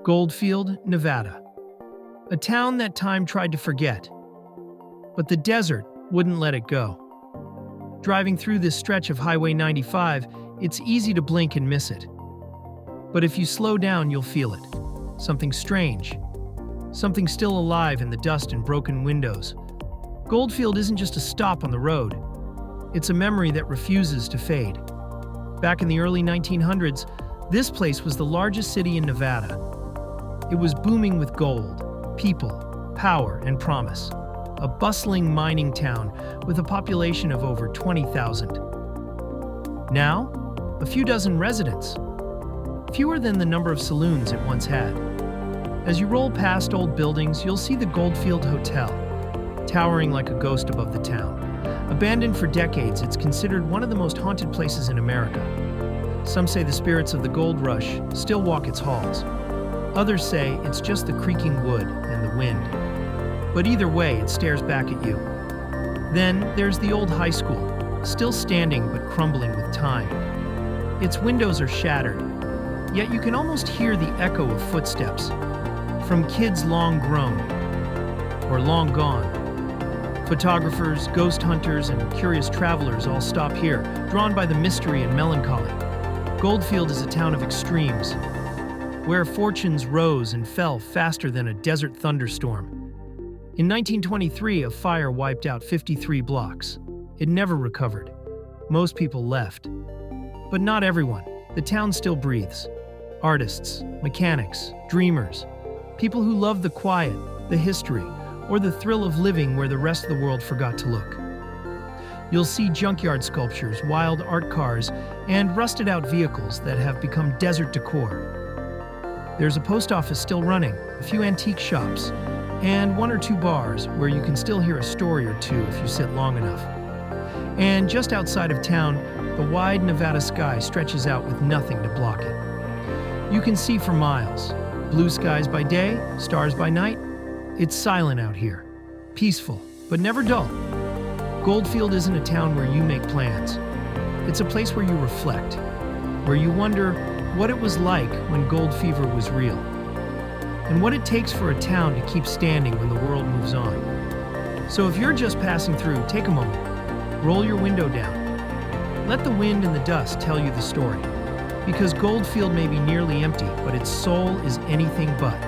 Goldfield, Nevada. A town that time tried to forget. But the desert wouldn't let it go. Driving through this stretch of Highway 95, it's easy to blink and miss it. But if you slow down, you'll feel it. Something strange. Something still alive in the dust and broken windows. Goldfield isn't just a stop on the road. It's a memory that refuses to fade. Back in the early 1900s, this place was the largest city in Nevada. It was booming with gold, people, power, and promise. A bustling mining town with a population of over 20,000. Now, a few dozen residents. Fewer than the number of saloons it once had. As you roll past old buildings, you'll see the Goldfield Hotel, towering like a ghost above the town. Abandoned for decades, it's considered one of the most haunted places in America. Some say the spirits of the gold rush still walk its halls. Others say it's just the creaking wood and the wind. But either way, it stares back at you. Then there's the old high school, still standing but crumbling with time. Its windows are shattered, yet you can almost hear the echo of footsteps, from kids long grown or long gone. Photographers, ghost hunters, and curious travelers all stop here, drawn by the mystery and melancholy. Goldfield is a town of extremes, where fortunes rose and fell faster than a desert thunderstorm. In 1923, a fire wiped out 53 blocks. It never recovered. Most people left. But not everyone. The town still breathes. Artists, mechanics, dreamers, people who love the quiet, the history, or the thrill of living where the rest of the world forgot to look. You'll see junkyard sculptures, wild art cars, and rusted-out vehicles that have become desert decor. There's a post office still running, a few antique shops, and one or two bars where you can still hear a story or two if you sit long enough. And just outside of town, the wide Nevada sky stretches out with nothing to block it. You can see for miles. Blue skies by day, stars by night. It's silent out here. Peaceful, but never dull. Goldfield isn't a town where you make plans. It's a place where you reflect, where you wonder what it was like when gold fever was real, and what it takes for a town to keep standing when the world moves on. So if you're just passing through, take a moment, roll your window down. Let the wind and the dust tell you the story, because Goldfield may be nearly empty, but its soul is anything but.